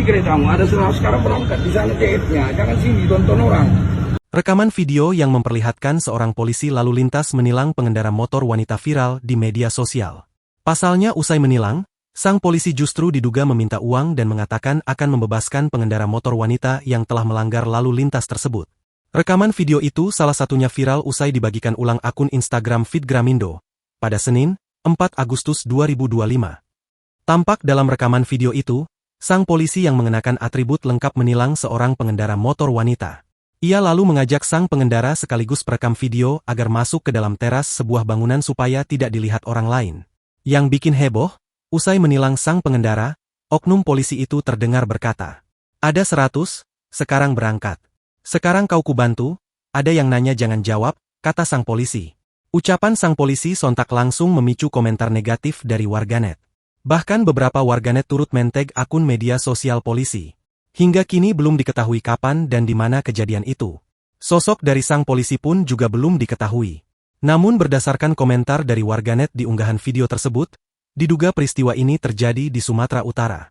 keretamu, ada sekarang berangkat di sana TF-nya, jangan sini tonton orang. Rekaman video yang memperlihatkan seorang polisi lalu lintas menilang pengendara motor wanita viral di media sosial. Pasalnya usai menilang, sang polisi justru diduga meminta uang dan mengatakan akan membebaskan pengendara motor wanita yang telah melanggar lalu lintas tersebut. Rekaman video itu salah satunya viral usai dibagikan ulang akun Instagram Fitgramindo pada Senin, 4 Agustus 2025. Tampak dalam rekaman video itu, sang polisi yang mengenakan atribut lengkap menilang seorang pengendara motor wanita. Ia lalu mengajak sang pengendara sekaligus perekam video agar masuk ke dalam teras sebuah bangunan supaya tidak dilihat orang lain. Yang bikin heboh, usai menilang sang pengendara, oknum polisi itu terdengar berkata, "Ada 100, sekarang berangkat. Sekarang kau kubantu, ada yang nanya jangan jawab," kata sang polisi. Ucapan sang polisi sontak langsung memicu komentar negatif dari warganet. Bahkan beberapa warganet turut mentag akun media sosial polisi. Hingga kini belum diketahui kapan dan di mana kejadian itu. Sosok dari sang polisi pun juga belum diketahui. Namun berdasarkan komentar dari warganet di unggahan video tersebut, diduga peristiwa ini terjadi di Sumatera Utara.